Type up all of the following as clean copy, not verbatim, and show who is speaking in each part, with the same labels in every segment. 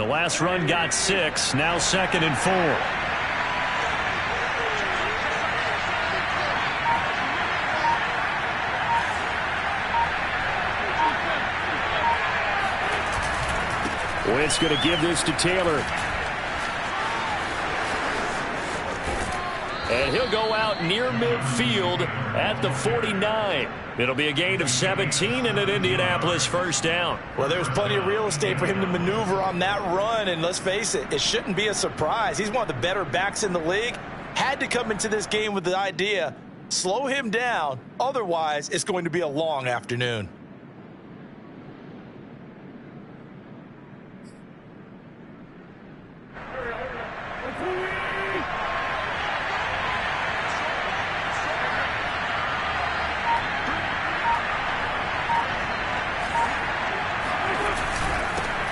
Speaker 1: The last run got 6. Now 2nd and 4. Wentz going to give this to Taylor. And he'll go out near midfield at the 49. It'll be a gain of 17 and an Indianapolis first down.
Speaker 2: Well, there's plenty of real estate for him to maneuver on that run. And let's face it, it shouldn't be a surprise. He's one of the better backs in the league. Had to come into this game with the idea, slow him down. Otherwise, it's going to be a long afternoon.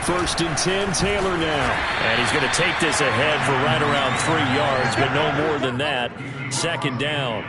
Speaker 1: First and 10, Taylor now. And he's going to take this ahead for right around 3 yards, but no more than that. 2nd down.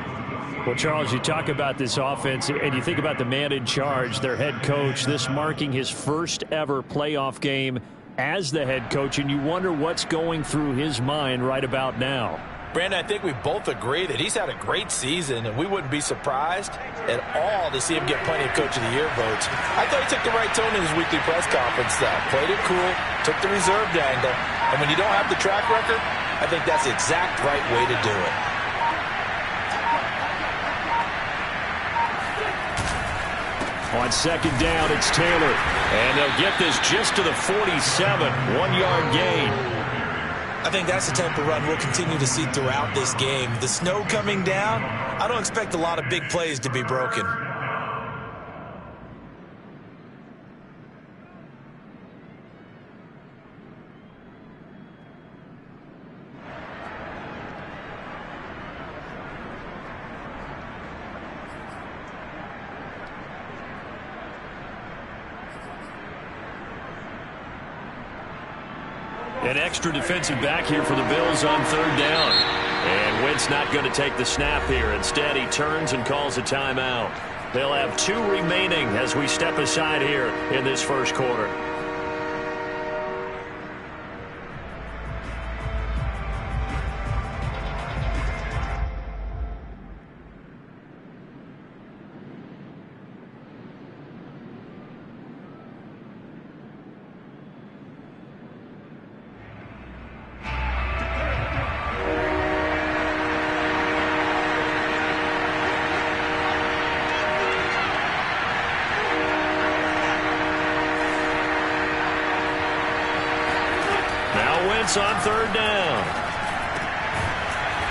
Speaker 1: Well, Charles, you talk about this offense, and you think about the man in charge, their head coach, this marking his first ever playoff game as the head coach, and you wonder what's going through his mind right about now.
Speaker 2: Brandon, I think we both agree that he's had a great season, and we wouldn't be surprised at all to see him get plenty of Coach of the Year votes. I thought he took the right tone in his weekly press conference, though. Played it cool, took the reserved angle, and when you don't have the track record, I think that's the exact right way to do it.
Speaker 1: On 2nd down, it's Taylor. And they'll get this just to the 47, 1-yard gain.
Speaker 2: I think that's the type of run we'll continue to see throughout this game. The snow coming down, I don't expect a lot of big plays to be broken.
Speaker 1: An extra defensive back here for the Bills on 3rd down. And Wentz not going to take the snap here. Instead, he turns and calls a timeout. They'll have 2 remaining as we step aside here in this first quarter. On 3rd down.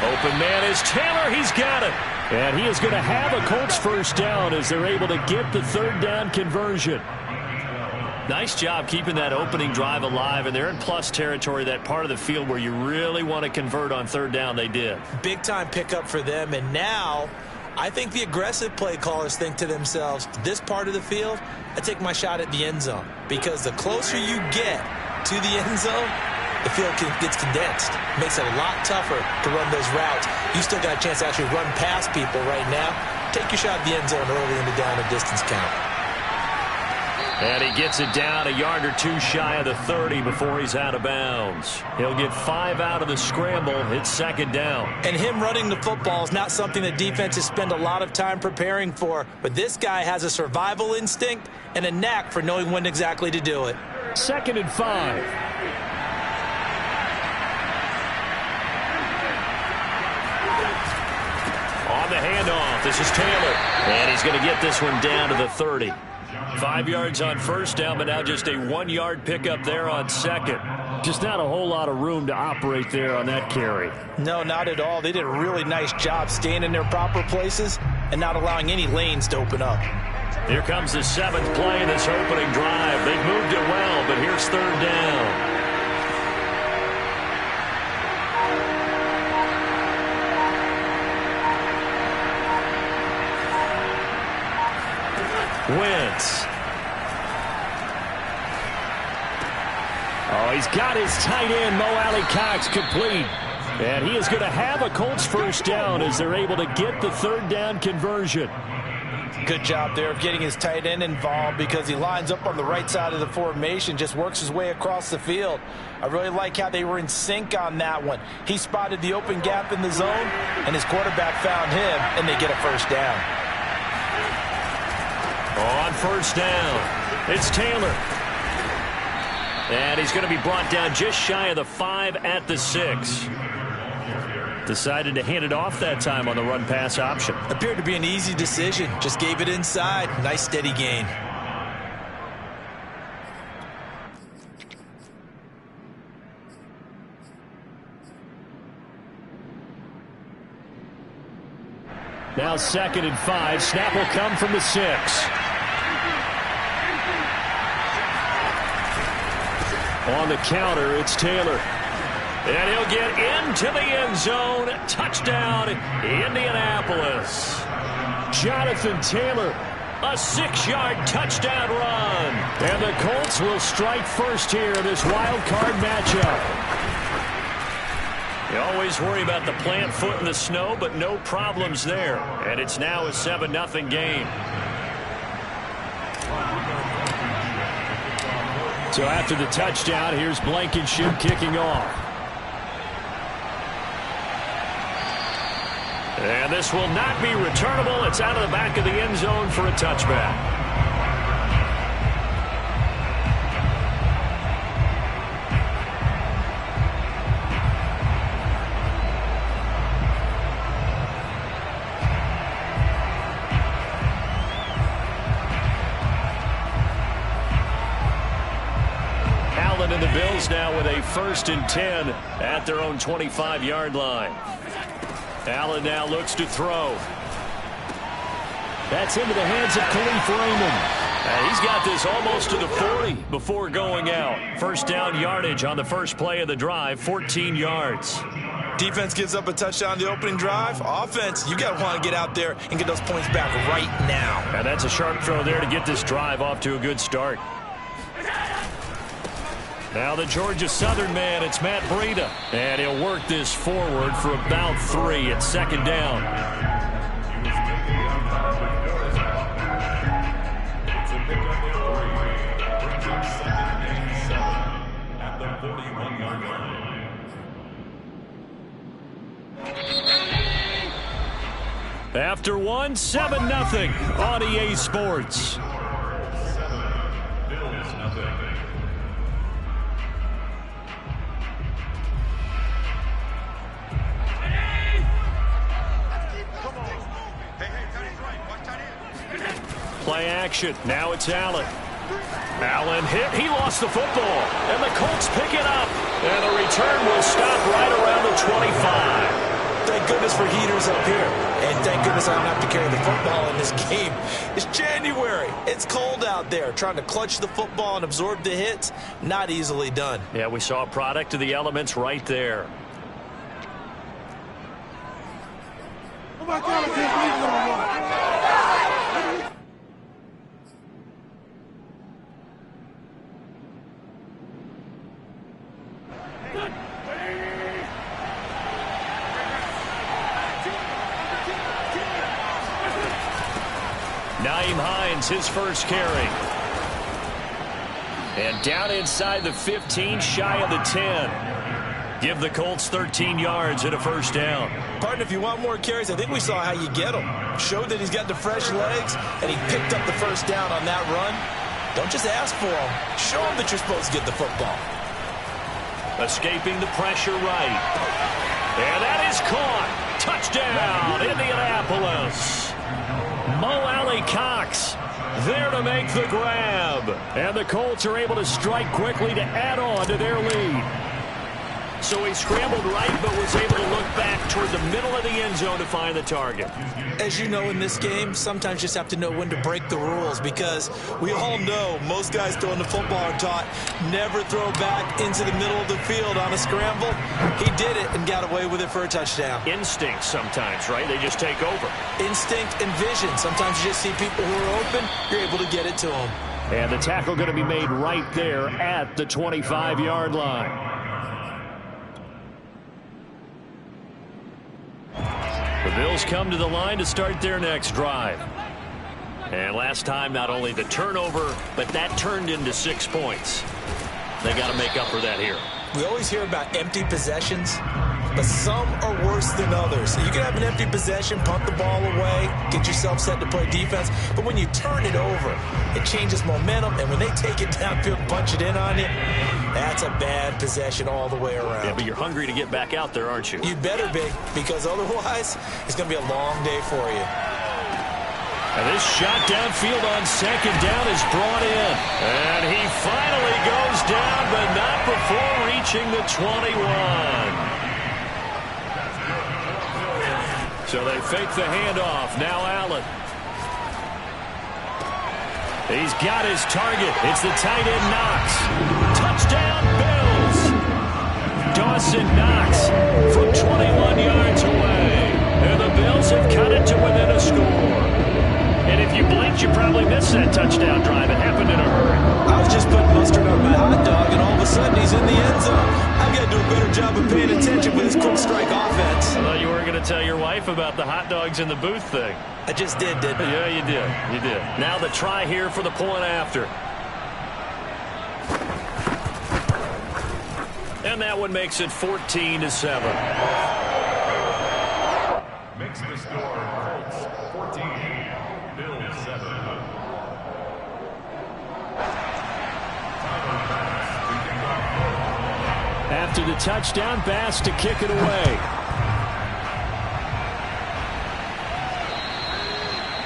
Speaker 1: Open man is Taylor. He's got it. And he is going to have a Colts first down as they're able to get the 3rd down conversion. Nice job keeping that opening drive alive, and they're in plus territory, that part of the field where you really want to convert on 3rd down. They did. Big time pickup for them, and now I think the aggressive play callers think to themselves, this part of the field, I take my shot at the end zone, because the closer you get to the end zone, the field gets condensed. Makes it a lot tougher to run those routes. You still got a chance to actually run past people right now. Take your shot at the end zone early in the down and distance count. And he gets it down a yard or 2 shy of the 30 before he's out of bounds. He'll get 5 out of the scramble. It's 2nd down. And him running the football is not something that defenses spend a lot of time preparing for. But this guy has a survival instinct and a knack for knowing when exactly to do it. 2nd and 5. On the handoff, this is Taylor. And he's going to get this one down to the 30. 5 yards on 1st down, but now just a 1-yard pickup there on 2nd. Just not a whole lot of room to operate there on that carry. No, not at all. They did a really nice job staying in their proper places and not allowing any lanes to open up. Here comes the 7th play in this opening drive. They've moved it well, but here's 3rd down. Wentz. Oh, he's got his tight end, Mo Alley-Cox, complete. And he is going to have a Colts first down as they're able to get the 3rd down conversion.
Speaker 2: Good job there of getting his tight end involved because he lines up on the right side of the formation, just works his way across the field. I really like how they were in sync on that one. He spotted the open gap in the zone, and his quarterback found him, and they get a first down.
Speaker 1: On first down, it's Taylor. And he's going to be brought down just shy of the 5 at the 6. Decided to hand it off that time on the run-pass option.
Speaker 2: Appeared to be an easy decision. Just gave it inside. Nice steady gain.
Speaker 1: Now 2nd and 5. Snap will come from the 6. On the counter, it's Taylor. And he'll get into the end zone. Touchdown, Indianapolis. Jonathan Taylor, a 6-yard touchdown run. And the Colts will strike first here in this wild card matchup. You always worry about the plant foot in the snow, but no problems there. And it's now a 7-0 game. So after the touchdown, here's Blankenship kicking off. And this will not be returnable. It's out of the back of the end zone for a touchback. Allen and the Bills now with a 1st and 10 at their own 25-yard line. Allen now looks to throw. That's into the hands of Khalif Raymond. He's got this almost to the 40 before going out. First down yardage on the first play of the drive, 14 yards.
Speaker 2: Defense gives up a touchdown the opening drive. Offense, you got to want to get out there and get those points back right now.
Speaker 1: And that's a sharp throw there to get this drive off to a good start. Now the Georgia Southern man, it's Matt Breida. And he'll work this forward for about 3 at 2nd down. After 1, 7-0 on EA Sports. Play action. Now it's Allen. Allen hit. He lost the football. And the Colts pick it up. And the return will stop right around the 25.
Speaker 2: Thank goodness for heaters up here. And thank goodness I don't have to carry the football in this game. It's January. It's cold out there. Trying to clutch the football and absorb the hits, not easily done.
Speaker 1: Yeah, we saw a product of the elements right there.
Speaker 3: Oh my God, I can't believe it.
Speaker 1: Nyheim Hines, his first carry. And down inside the 15, shy of the 10. Give the Colts 13 yards and a first down.
Speaker 2: Partner, if you want more carries, I think we saw how you get them. Showed that he's got the fresh legs, and he picked up the first down on that run. Don't just ask for them. Show them that you're supposed to get the football.
Speaker 1: Escaping the pressure right. And that is caught. Touchdown, Indianapolis. Mo Alley-Cox there to make the grab. And the Colts are able to strike quickly to add on to their lead. So he scrambled right, but was able to look back toward the middle of the end zone to find the target.
Speaker 2: As you know, in this game, sometimes you just have to know when to break the rules, because we all know most guys throwing the football are taught never throw back into the middle of the field on a scramble. He did it and got away with it for a touchdown.
Speaker 1: Instinct sometimes, right? They just take over.
Speaker 2: Instinct and vision. Sometimes you just see people who are open, you're able to get it to them.
Speaker 1: And the tackle going to be made right there at the 25-yard line. The Bills come to the line to start their next drive. And last time, not only the turnover, but that turned into 6 points. They got to make up for that here.
Speaker 2: We always hear about empty possessions, but some are worse than others. You can have an empty possession, punt the ball away, get yourself set to play defense, but when you turn it over, it changes momentum, and when they take it downfield and punch it in on you, that's a bad possession all the way around.
Speaker 1: Yeah, but you're hungry to get back out there, aren't you?
Speaker 2: You better be, because otherwise, it's going to be a long day for you.
Speaker 1: And this shot downfield on second down is brought in. And he finally goes down, but not before reaching the 21. So they fake the handoff. Now Allen. He's got his target. It's the tight end Knox. Touchdown Bills. Dawson Knox from 21 yards away. And the Bills have cut it to within a score. And if you blinked, you probably missed that touchdown drive. It happened in a hurry.
Speaker 2: I was just putting mustard on my hot dog, and all of a sudden he's in the end zone. I've got to do a better job of paying attention with this quick strike offense.
Speaker 1: I thought you weren't going to tell your wife about the hot dogs in the booth thing.
Speaker 2: I just did, didn't I?
Speaker 1: Yeah, you did. You did. Now the try here for the point after. And that one makes it 14-7.
Speaker 4: Makes the score Colts 14, Bills 7.
Speaker 1: After the touchdown, Bass to kick it away.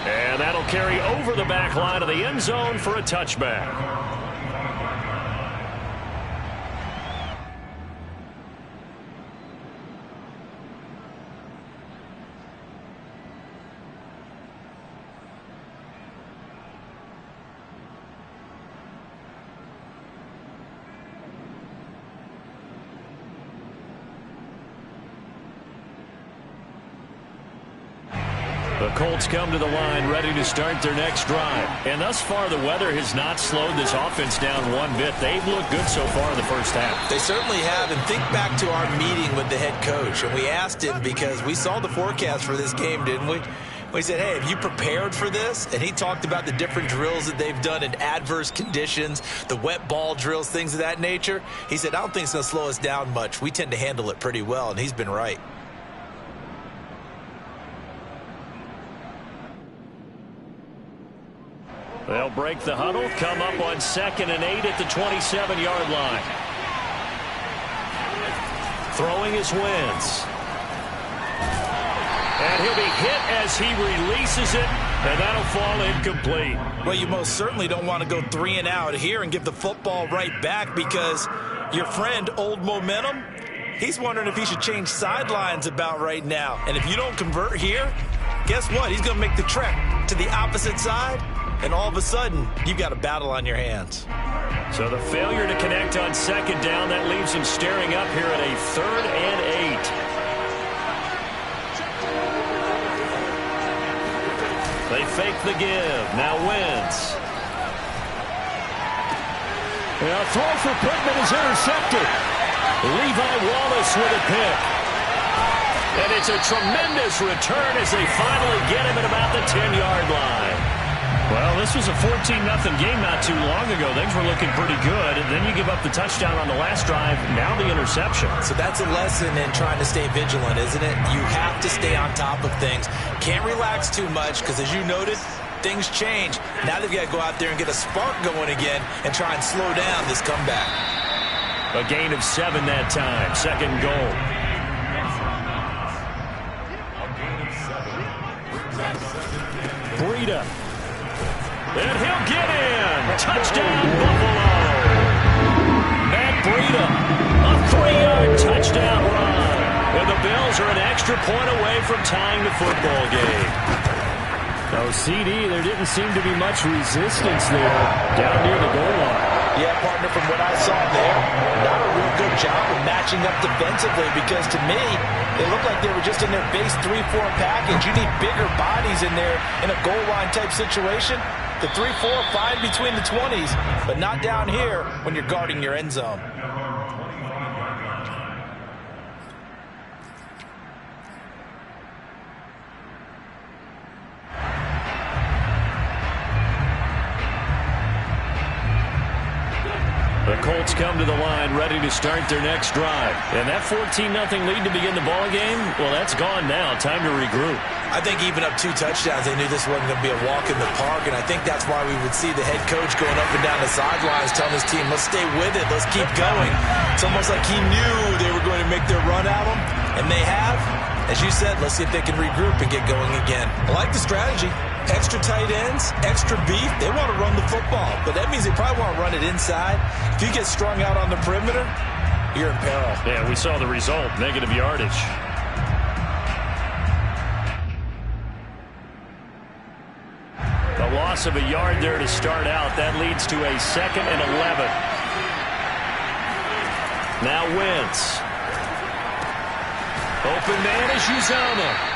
Speaker 1: And that'll carry over the back line of the end zone for a touchback. The Colts come to the line ready to start their next drive. And thus far, the weather has not slowed this offense down one bit. They've looked good so far in the first half.
Speaker 2: They certainly have. And think back to our meeting with the head coach. And we asked him because we saw the forecast for this game, didn't we? We said, hey, have you prepared for this? And he talked about the different drills that they've done in adverse conditions, the wet ball drills, things of that nature. He said, I don't think it's going to slow us down much. We tend to handle it pretty well, and he's been right.
Speaker 1: They'll break the huddle, come up on 2nd and 8 at the 27-yard line. Throwing is Wentz. And he'll be hit as he releases it, and that'll fall incomplete.
Speaker 2: Well, you most certainly don't want to go 3 and out here and give the football right back because your friend, Old Momentum, he's wondering if he should change sidelines about right now. And if you don't convert here, guess what? He's going to make the trek to the opposite side. And all of a sudden, you've got a battle on your hands.
Speaker 1: So the failure to connect on 2nd down, that leaves him staring up here at a 3rd and 8. They fake the give. Now Wentz. A throw for Pittman is intercepted. Levi Wallace with a pick. And it's a tremendous return as they finally get him at about the 10-yard line. Well, this was a 14-0 game not too long ago. Things were looking pretty good. And then you give up the touchdown on the last drive. Now the interception.
Speaker 2: So that's a lesson in trying to stay vigilant, isn't it? You have to stay on top of things. Can't relax too much because, as you noted, things change. Now they've got to go out there and get a spark going again and try and slow down this comeback.
Speaker 1: A gain of 7 that time. 2nd goal. Breida. And he'll get in. Touchdown, Buffalo. Matt Breida, a 3-yard touchdown run. And the Bills are an extra point away from tying the football game. So, CD, there didn't seem to be much resistance there down near the goal line.
Speaker 2: Yeah, partner, from what I saw there, not a real good job of matching up defensively because, to me, it looked like they were just in their base 3-4 package. You need bigger bodies in there in a goal line type situation. The 3-4 fine between the 20s, but not down here when you're guarding your end zone.
Speaker 1: Colts come to the line ready to start their next drive. And that 14-0 lead to begin the ball game, well, that's gone now. Time to regroup.
Speaker 2: I think even up 2 touchdowns, they knew this wasn't going to be a walk in the park, and I think that's why we would see the head coach going up and down the sidelines telling his team, let's stay with it, let's keep going. It's almost like he knew they were going to make their run at him, and they have. As you said, let's see if they can regroup and get going again. I like the strategy. Extra tight ends, extra beef. They want to run the football, but that means they probably want to run it inside. If you get strung out on the perimeter, you're in peril.
Speaker 1: Yeah, we saw the result, negative yardage. The loss of a yard there to start out. That leads to a 2nd and 11. Now Wentz. Open man is Uzomah.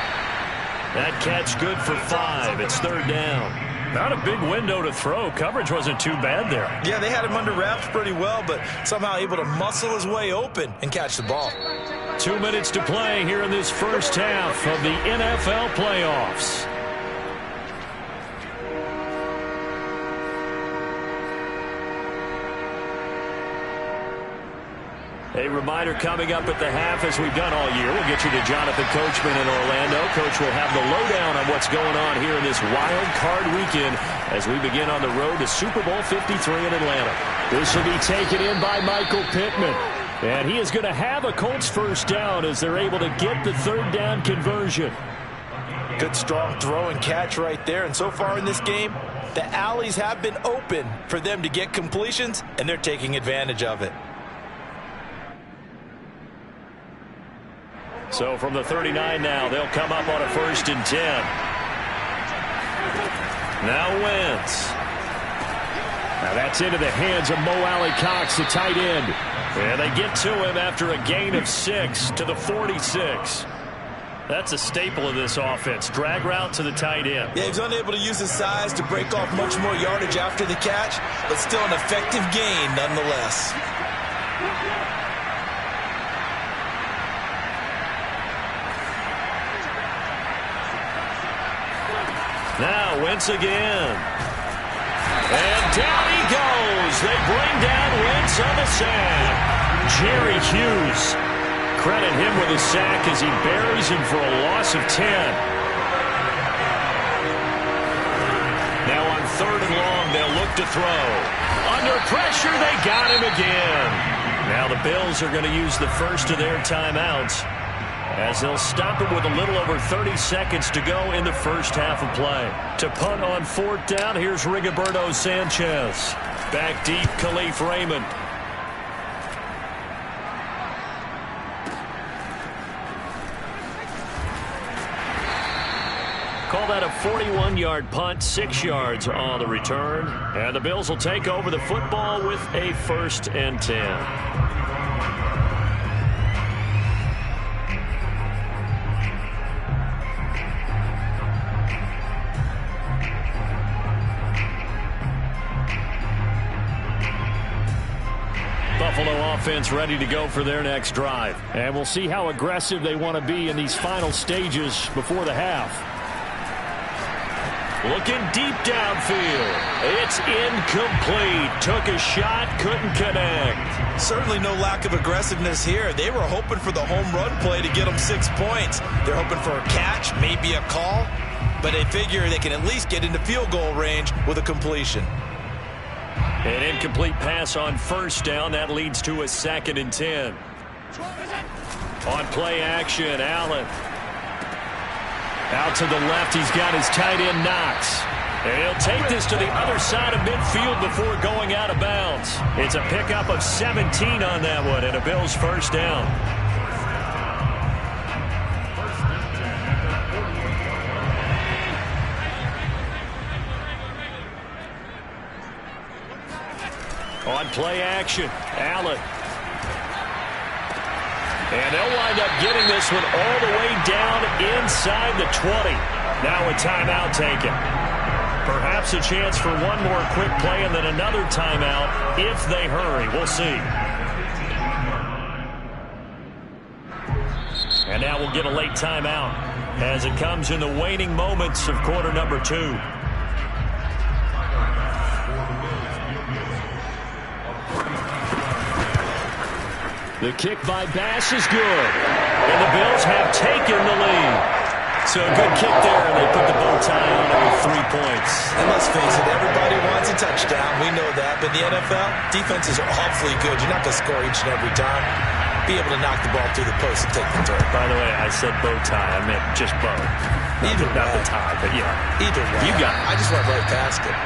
Speaker 1: That catch good for 5. It's 3rd down. Not a big window to throw. Coverage wasn't too bad there.
Speaker 2: Yeah, they had him under wraps pretty well, but somehow able to muscle his way open and catch the ball.
Speaker 1: 2 minutes to play here in this first half of the NFL playoffs. A reminder coming up at the half, as we've done all year. We'll get you to Jonathan Coachman in Orlando. Coach will have the lowdown on what's going on here in this wild card weekend as we begin on the road to Super Bowl 53 in Atlanta. This will be taken in by Michael Pittman. And he is going to have a Colts first down as they're able to get the 3rd down conversion.
Speaker 2: Good strong throw and catch right there. And so far in this game, the alleys have been open for them to get completions, and they're taking advantage of it.
Speaker 1: So from the 39 now, they'll come up on a 1st and 10. Now Wentz. Now that's into the hands of Mo Alley-Cox, the tight end. And they get to him after a gain of 6 to the 46. That's a staple of this offense. Drag route to the tight end.
Speaker 2: Yeah, he's unable to use his size to break off much more yardage after the catch, but still an effective gain nonetheless.
Speaker 1: Now Wentz again. And down he goes. They bring down Wentz on the sack. Jerry Hughes. Credit him with a sack as he buries him for a loss of 10. Now on 3rd and long, they'll look to throw. Under pressure, they got him again. Now the Bills are going to use the first of their timeouts, as they'll stop him with a little over 30 seconds to go in the first half of play. To punt on 4th down, here's Rigoberto Sanchez. Back deep, Khalif Raymond. Call that a 41-yard punt, 6 yards on the return. And the Bills will take over the football with a 1st and 10. Buffalo offense ready to go for their next drive. And we'll see how aggressive they want to be in these final stages before the half. Looking deep downfield. It's incomplete. Took a shot, couldn't connect.
Speaker 2: Certainly no lack of aggressiveness here. They were hoping for the home run play to get them 6 points. They're hoping for a catch, maybe a call, but they figure they can at least get into field goal range with a completion.
Speaker 1: An incomplete pass on 1st down. That leads to a 2nd and 10. On play action, Allen. Out to the left, he's got his tight end Knox. And he'll take this to the other side of midfield before going out of bounds. It's a pickup of 17 on that one, and a Bills first down. On play action, Allen. And they'll wind up getting this one all the way down inside the 20. Now a timeout taken. Perhaps a chance for one more quick play and then another timeout if they hurry. We'll see. And now we'll get a late timeout as it comes in the waning moments of quarter number 2. The kick by Bass is good. And the Bills have taken the lead. So a good kick there, and they put the bow tie on it with 3 points.
Speaker 2: And let's face it, everybody wants a touchdown. We know that. But in the NFL, defenses are awfully good. You're not going to score each and every time. Be able to knock the ball through the post and take the throw.
Speaker 1: By the way, I said bow tie. I meant just bow. Not the tie, but yeah.
Speaker 2: Either way.
Speaker 1: You got it.
Speaker 2: I just went right past it.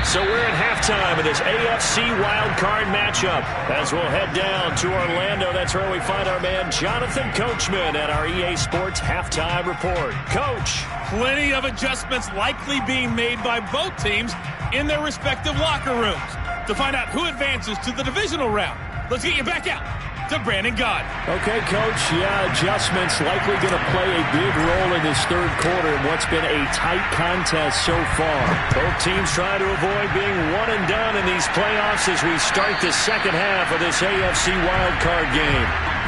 Speaker 1: So we're at halftime of this AFC wildcard matchup. As we'll head down to Orlando, that's where we find our man Jonathan Coachman at our EA Sports Halftime Report. Coach.
Speaker 5: Plenty of adjustments likely being made by both teams in their respective locker rooms. To find out who advances to the divisional round, let's get you back out to Brandon Gaudin.
Speaker 1: Okay, Coach. Yeah, adjustments likely going to play a big role in this third quarter in what's been a tight contest so far. Both teams trying to avoid being one and done in these playoffs as we start the second half of this AFC wildcard game.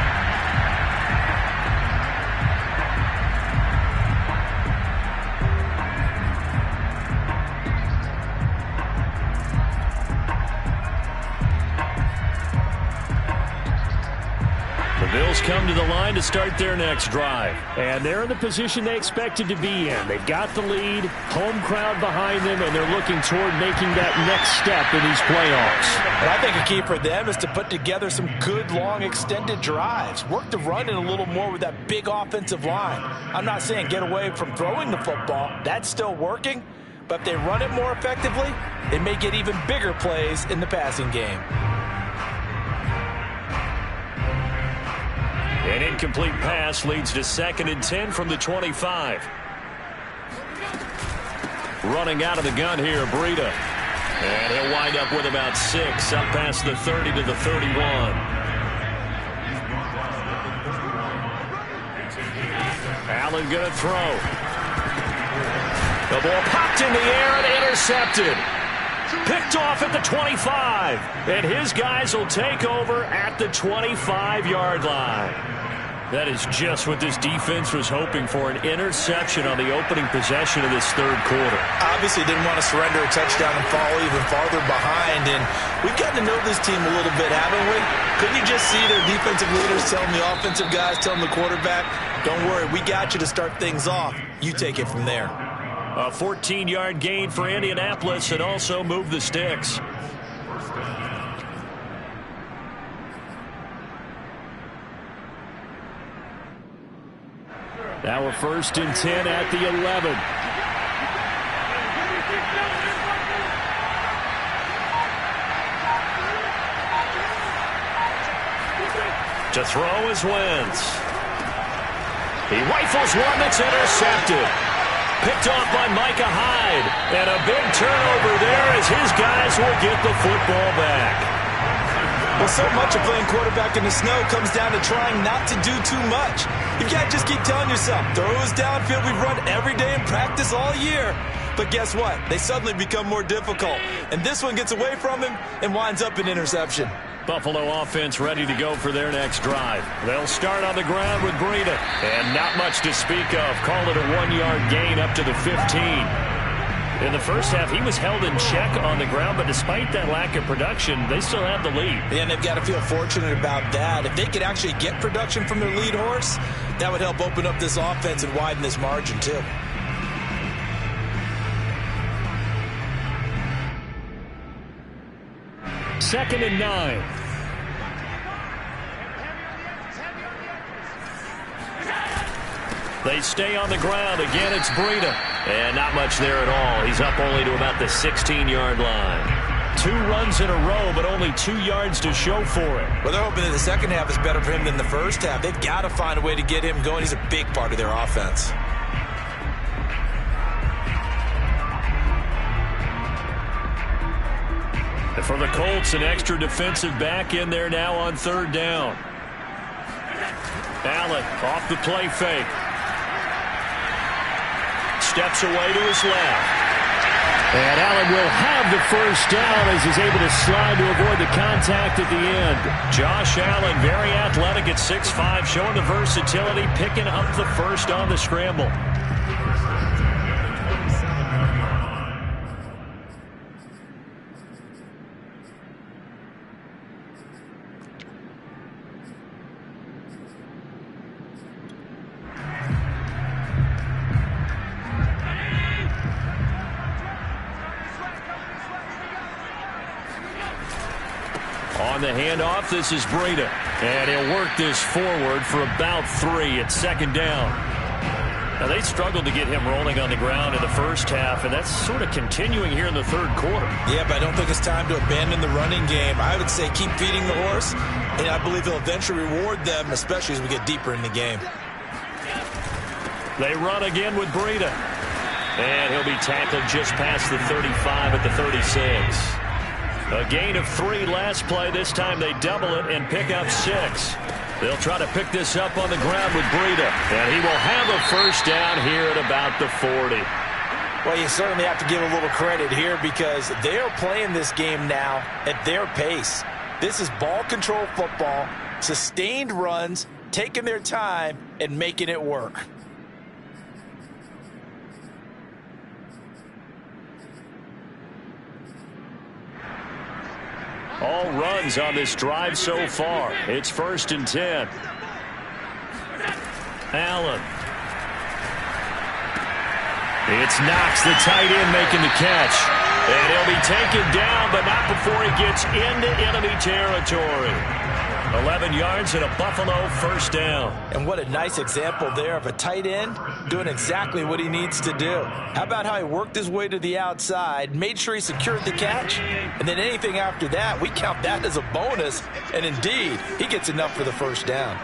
Speaker 1: Bills come to the line to start their next drive. And they're in the position they expected to be in. They've got the lead, home crowd behind them, and they're looking toward making that next step in these playoffs.
Speaker 2: And I think a key for them is to put together some good, long, extended drives. Work the run in a little more with that big offensive line. I'm not saying get away from throwing the football. That's still working. But if they run it more effectively, they may get even bigger plays in the passing game.
Speaker 1: An incomplete pass leads to 2nd and 10 from the 25. Running out of the gun here, Breida. And he'll wind up with about 6, up past the 30 to the 31. Allen going to throw. The ball popped in the air and intercepted. Picked off at the 25. And his guys will take over at the 25-yard line. That is just what this defense was hoping for, an interception on the opening possession of this third quarter.
Speaker 2: Obviously didn't want to surrender a touchdown and fall even farther behind. And we've gotten to know this team a little bit, haven't we? Couldn't you just see their defensive leaders telling the offensive guys, telling the quarterback, don't worry, we got you to start things off. You take it from there.
Speaker 1: A 14-yard gain for Indianapolis and also move the sticks. Now a 1st and 10 at the 11. To throw is Wentz. He rifles one that's intercepted. Picked off by Micah Hyde. And a big turnover there as his guys will get the football back.
Speaker 2: Well, so much of playing quarterback in the snow comes down to trying not to do too much. You can't just keep telling yourself, throws downfield we've run every day in practice all year. But guess what? They suddenly become more difficult. And this one gets away from him and winds up an interception.
Speaker 1: Buffalo offense ready to go for their next drive. They'll start on the ground with Breida. And not much to speak of. Call it a 1-yard gain up to the 15. In the first half, he was held in check on the ground, but despite that lack of production, they still have the lead.
Speaker 2: And they've got to feel fortunate about that. If they could actually get production from their lead horse, that would help open up this offense and widen this margin, too.
Speaker 1: Second and 9. They stay on the ground. Again, it's Breida. And not much there at all. He's up only to about the 16-yard line. 2 runs in a row, but only 2 yards to show for it.
Speaker 2: Well, they're hoping that the second half is better for him than the first half. They've got to find a way to get him going. He's a big part of their offense.
Speaker 1: And for the Colts, an extra defensive back in there now on 3rd down. Allen off the play fake. Steps away to his left. And Allen will have the first down as he's able to slide to avoid the contact at the end. Josh Allen, very athletic at 6'5", showing the versatility, picking up the first on the scramble. on the handoff. This is Breida. And he'll work this forward for about 3 at second down. Now, they struggled to get him rolling on the ground in the first half, and that's sort of continuing here in the third quarter.
Speaker 2: Yeah, but I don't think it's time to abandon the running game. I would say keep feeding the horse, and I believe he'll eventually reward them, especially as we get deeper in the game.
Speaker 1: They run again with Breida. And he'll be tackled just past the 35 at the 36. A gain of 3 last play. This time they double it and pick up 6. They'll try to pick this up on the ground with Breida. And he will have a first down here at about the 40.
Speaker 2: Well, you certainly have to give a little credit here because they are playing this game now at their pace. This is ball control football, sustained runs, taking their time, and making it work.
Speaker 1: All runs on this drive so far. It's 1st and 10. Allen. It's Knox, the tight end, making the catch. And he'll be taken down, but not before he gets into enemy territory. 11 yards and a Buffalo first down.
Speaker 2: And what a nice example there of a tight end doing exactly what he needs to do. How about how he worked his way to the outside, made sure he secured the catch, and then anything after that, we count that as a bonus. And indeed, he gets enough for the first down.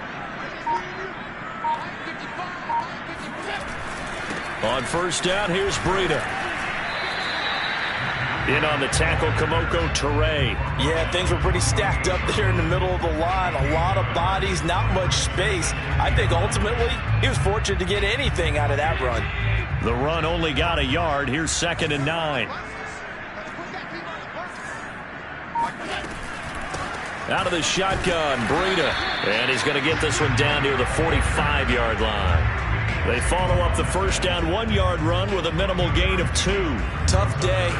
Speaker 1: On first down, here's Breida. In on the tackle, Kemoko Turay.
Speaker 2: Yeah, things were pretty stacked up there in the middle of the line. A lot of bodies, not much space. I think ultimately he was fortunate to get anything out of that run.
Speaker 1: The run only got a yard. Here's 2nd and 9. Out of the shotgun, Breida. And he's going to get this one down near the 45-yard line. They follow up the first down 1-yard run with a minimal gain of 2.
Speaker 2: Tough day.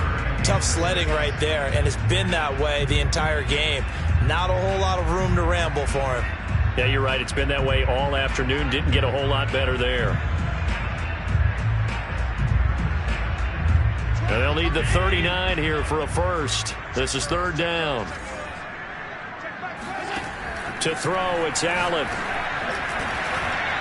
Speaker 2: Tough sledding right there, and it's been that way the entire game. Not a whole lot of room to ramble for him.
Speaker 1: Yeah, you're right. It's been that way all afternoon. Didn't get a whole lot better there. And they'll need the 39 here for a first. This is 3rd down. To throw, it's Allen.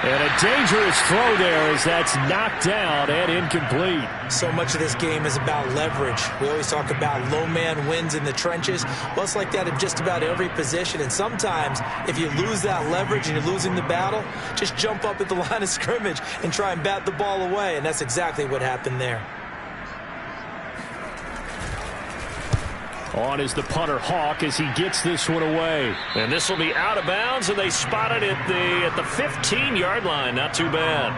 Speaker 1: And a dangerous throw there as that's knocked down and incomplete.
Speaker 2: So much of this game is about leverage. We always talk about low man wins in the trenches. Well, it's like that in just about every position. And sometimes if you lose that leverage and you're losing the battle, just jump up at the line of scrimmage and try and bat the ball away. And that's exactly what happened there.
Speaker 1: On is the punter, Hawk, as he gets this one away. And this will be out of bounds, and they spot it at the 15-yard line. Not too bad.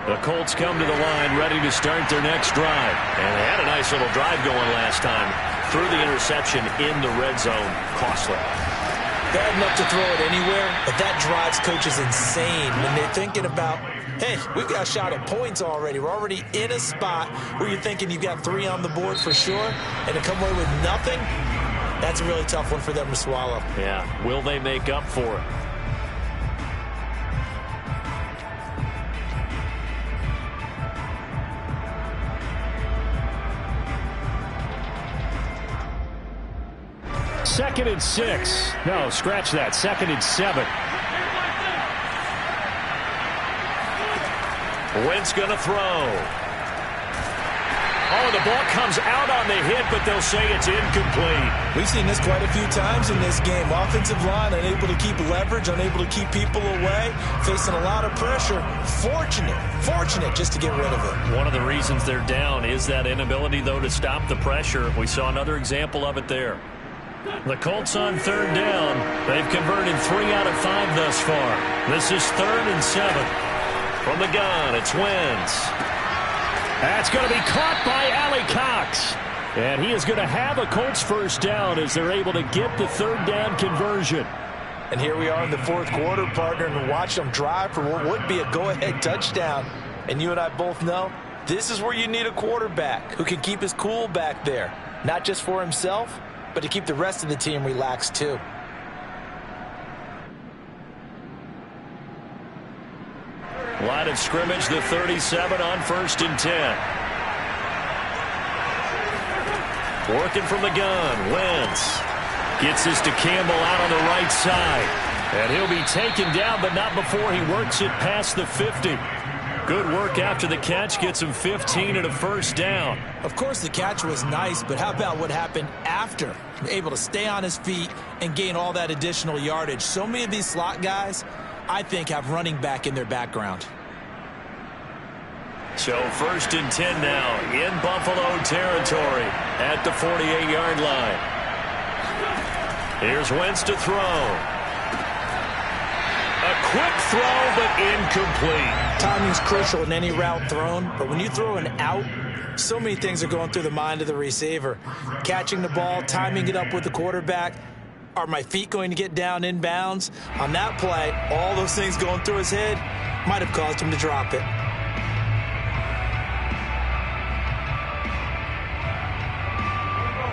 Speaker 1: The Colts come to the line, ready to start their next drive. And they had a nice little drive going last time. Threw the interception in the red zone. Costly.
Speaker 2: Bad enough to throw it anywhere, but that drives coaches insane when they're thinking about, hey, we've got a shot at points already. We're already in a spot where you're thinking you've got 3 on the board for sure, and to come away with nothing, that's a really tough one for them to swallow.
Speaker 1: Yeah, will they make up for it? Second and 6. No, scratch that. 2nd and 7. Wentz going to throw. Oh, the ball comes out on the hit, but they'll say it's incomplete.
Speaker 2: We've seen this quite a few times in this game. Offensive line unable to keep leverage, unable to keep people away, facing a lot of pressure. Fortunate just to get rid of it.
Speaker 1: One of the reasons they're down is that inability, though, to stop the pressure. We saw another example of it there. The Colts on 3rd down. They've converted 3 out of 5 thus far. This is 3rd and 7. From the gun, it's Wentz. That's going to be caught by Allie Cox. And he is going to have a Colts first down as they're able to get the 3rd down conversion.
Speaker 2: And here we are in the 4th quarter, partner, and watch them drive for what would be a go-ahead touchdown. And you and I both know this is where you need a quarterback who can keep his cool back there. Not just for himself, but to keep the rest of the team relaxed too.
Speaker 1: Line of scrimmage, the 37 on 1st and 10. Working from the gun. Wentz gets this to Campbell out on the right side. And he'll be taken down, but not before he works it past the 50. Good work after the catch. Gets him 15 and a first down.
Speaker 2: Of course, the catch was nice, but how about what happened after? Able to stay on his feet and gain all that additional yardage. So many of these slot guys, I think, have running back in their background.
Speaker 1: So 1st and 10 now in Buffalo territory at the 48-yard line. Here's Wentz to throw. A quick throw, but incomplete.
Speaker 2: Timing's crucial in any route thrown, but when you throw an out, so many things are going through the mind of the receiver. Catching the ball, timing it up with the quarterback. Are my feet going to get down in bounds? On that play, all those things going through his head might have caused him to drop it.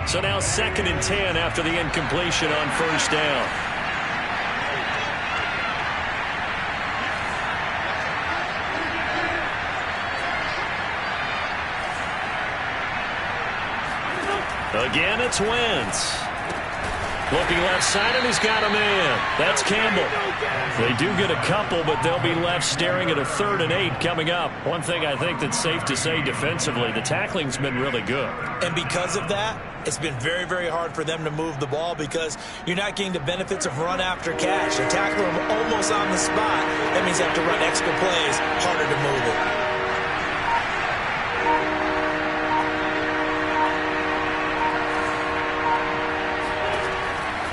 Speaker 1: So now 2nd and 10 after the incompletion on 1st down. Again, it's Wentz. Looking left side, and he's got a man. That's Campbell. They do get a couple, but they'll be left staring at a 3rd and 8 coming up. One thing I think that's safe to say defensively, the tackling's been really good.
Speaker 2: And because of that, it's been very, very hard for them to move the ball because you're not getting the benefits of run after catch. They tackle them almost on the spot. That means they have to run extra plays, harder to move it.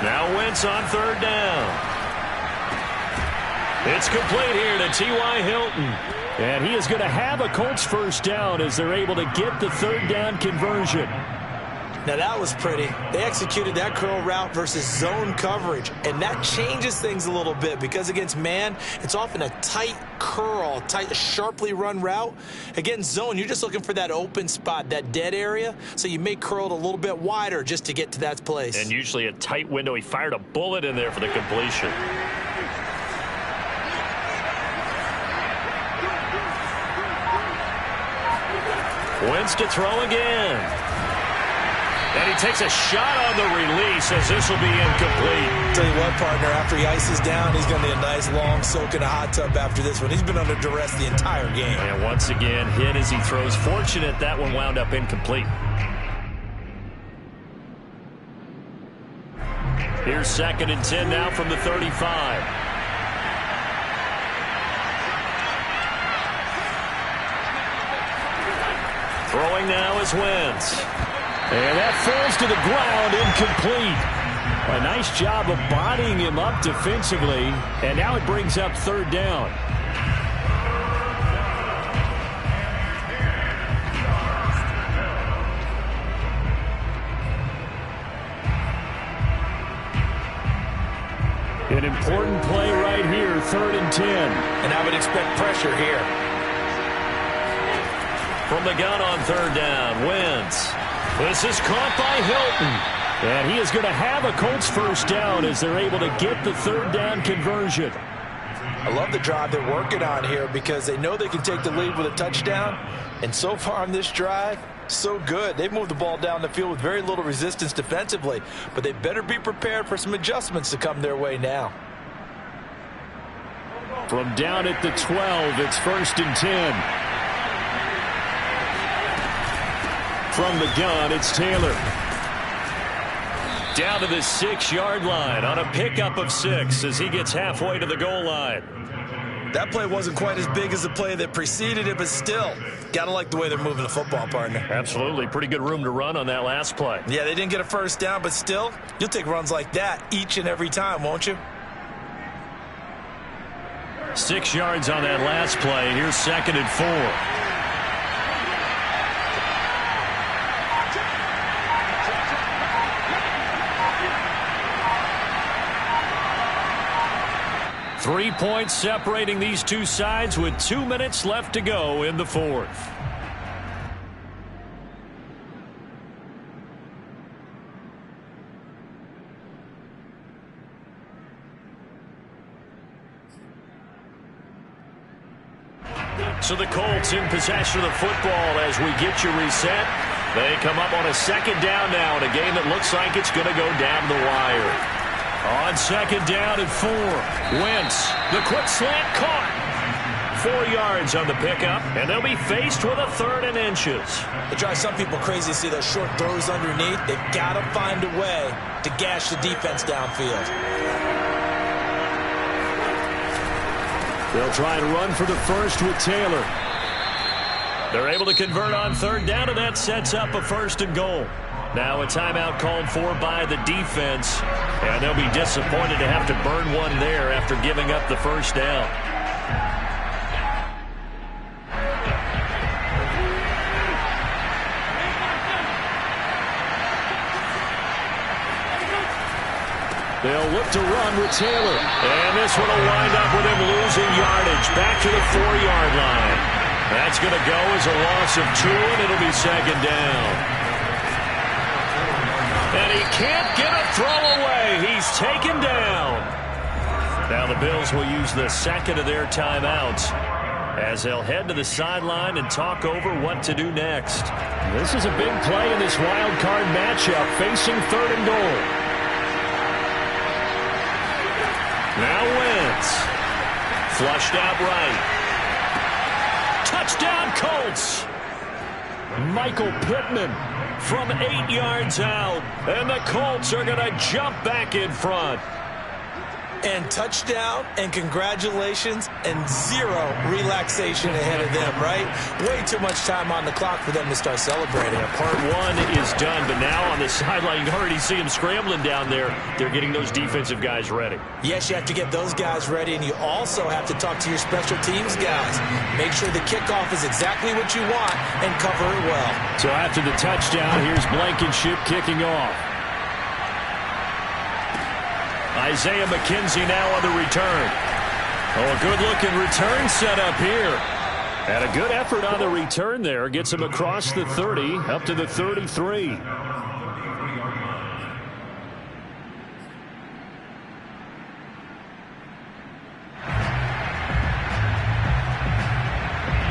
Speaker 1: Now Wentz on 3rd down. It's complete here to T.Y. Hilton. And he is going to have a Colts first down as they're able to get the 3rd down conversion.
Speaker 2: Now that was pretty. They executed that curl route versus zone coverage, and that changes things a little bit because against man, it's often a tight curl, tight, sharply run route. Against zone, you're just looking for that open spot, that dead area, so you may curl it a little bit wider just to get to that place.
Speaker 1: And usually a tight window. He fired a bullet in there for the completion. Wentz to throw again. And he takes a shot on the release as this will be incomplete.
Speaker 2: Tell you what, partner, after he ices down, he's going to need a nice long soak in a hot tub after this one. He's been under duress the entire game.
Speaker 1: And once again, hit as he throws. Fortunate that one wound up incomplete. Here's 2nd and 10 now from the 35. Throwing now is Wentz. And that falls to the ground, incomplete. A nice job of bodying him up defensively. And now it brings up 3rd down. An important play right here, 3rd and 10.
Speaker 2: And I would expect pressure here.
Speaker 1: From the gun on 3rd down, Wentz. This is caught by Hilton. And he is going to have a Colts first down as they're able to get the 3rd down conversion.
Speaker 2: I love the drive they're working on here because they know they can take the lead with a touchdown. And so far on this drive, so good. They've moved the ball down the field with very little resistance defensively. But they better be prepared for some adjustments to come their way now.
Speaker 1: From down at the 12, it's 1st and 10. From the gun, it's Taylor. Down to the 6-yard line on a pickup of 6 as he gets halfway to the goal line.
Speaker 2: That play wasn't quite as big as the play that preceded it, but still, gotta like the way they're moving the football, partner.
Speaker 1: Absolutely. Pretty good room to run on that last play.
Speaker 2: Yeah, they didn't get a first down, but still, you'll take runs like that each and every time, won't you?
Speaker 1: 6 yards on that last play. Here's 2nd and 4. Three points separating these two sides with 2 minutes left to go in the 4th. So the Colts in possession of the football as we get you reset. They come up on a second down now in a game that looks like it's going to go down the wire. On second down and 4. Wentz, the quick slant caught. 4 yards on the pickup, and they'll be faced with a 3rd and inches.
Speaker 2: It drives some people crazy to see those short throws underneath. They've got to find a way to gash the defense downfield.
Speaker 1: They'll try and run for the first with Taylor. They're able to convert on 3rd down, and that sets up a 1st and goal. Now a timeout called for by the defense, and they'll be disappointed to have to burn one there after giving up the 1st down. They'll look to run with Taylor. And this one will wind up with him losing yardage back to the 4-yard line. That's going to go as a loss of 2, and it'll be 2nd down. And he can't get a throw away. He's taken down. Now the Bills will use the 2nd of their timeouts as they'll head to the sideline and talk over what to do next. This is a big play in this wild card matchup, facing 3rd and goal. Now Wentz. Flushed out right. Touchdown Colts. Michael Pittman from 8 yards out. And the Colts are going to jump back in front.
Speaker 2: And touchdown, and congratulations, and 0 relaxation ahead of them, right? Way too much time on the clock for them to start celebrating.
Speaker 1: Part 1 is done, but now on the sideline, you already see them scrambling down there. They're getting those defensive guys ready.
Speaker 2: Yes, you have to get those guys ready, and you also have to talk to your special teams guys. Make sure the kickoff is exactly what you want and cover it well.
Speaker 1: So after the touchdown, here's Blankenship kicking off. Isaiah McKenzie now on the return. Oh, a good-looking return set up here. And a good effort on the return there. Gets him across the 30, up to the 33.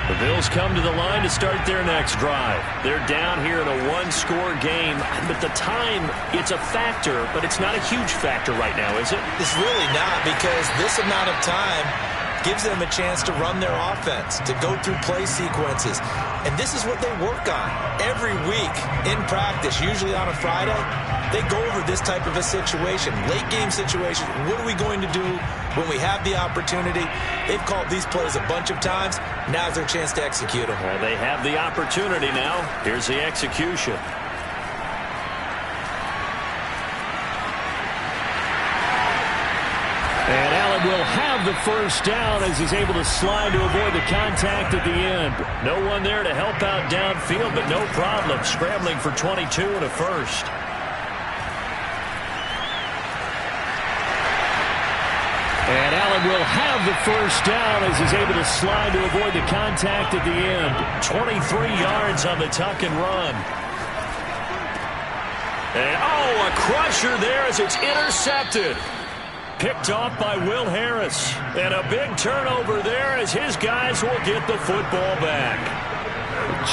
Speaker 1: The Bills come to the line to start their next drive. They're down here in a 1-score game, but the time, it's a factor, but it's not a huge factor right now, is it?
Speaker 2: It's really not, because this amount of time gives them a chance to run their offense, to go through play sequences. And this is what they work on every week in practice, usually on a Friday. They go over this type of a situation, late game situation. What are we going to do when we have the opportunity? They've called these plays a bunch of times. Now's their chance to execute them.
Speaker 1: Well, they have the opportunity now. Here's the execution. And Allen will have the 1st down as he's able to slide to avoid the contact at the end. No one there to help out downfield, but no problem scrambling for 22 and a 1st. And Allen will have the 1st down as he's able to slide to avoid the contact at the end. 23 yards on the tuck and run. And, oh, a crusher there as it's intercepted. Picked off by Will Harris. And a big turnover there as his guys will get the football back.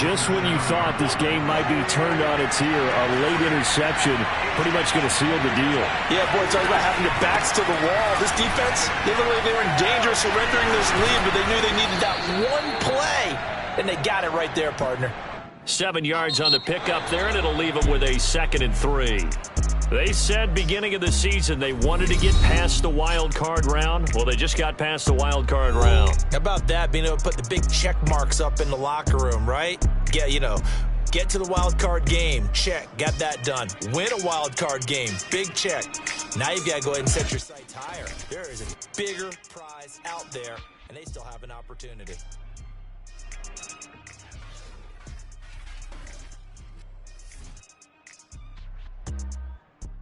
Speaker 1: Just when you thought this game might be turned on its ear, a late interception pretty much going to seal the deal.
Speaker 2: Yeah, boy, talk about having your backs to the wall. This defense, they looked like they were in danger of surrendering this lead, but they knew they needed that one play, and they got it right there, partner.
Speaker 1: 7 yards on the pickup there, and it'll leave them with a 2nd and 3. They said beginning of the season they wanted to get past the wild card round. Well, they just got past the wild card round.
Speaker 2: How about that, being able to put the big check marks up in the locker room, right? Yeah, you know, get to the wild card game, check, got that done. Win a wild card game, big check. Now you've got to go ahead and set your sights higher. There is a bigger prize out there, and they still have an opportunity.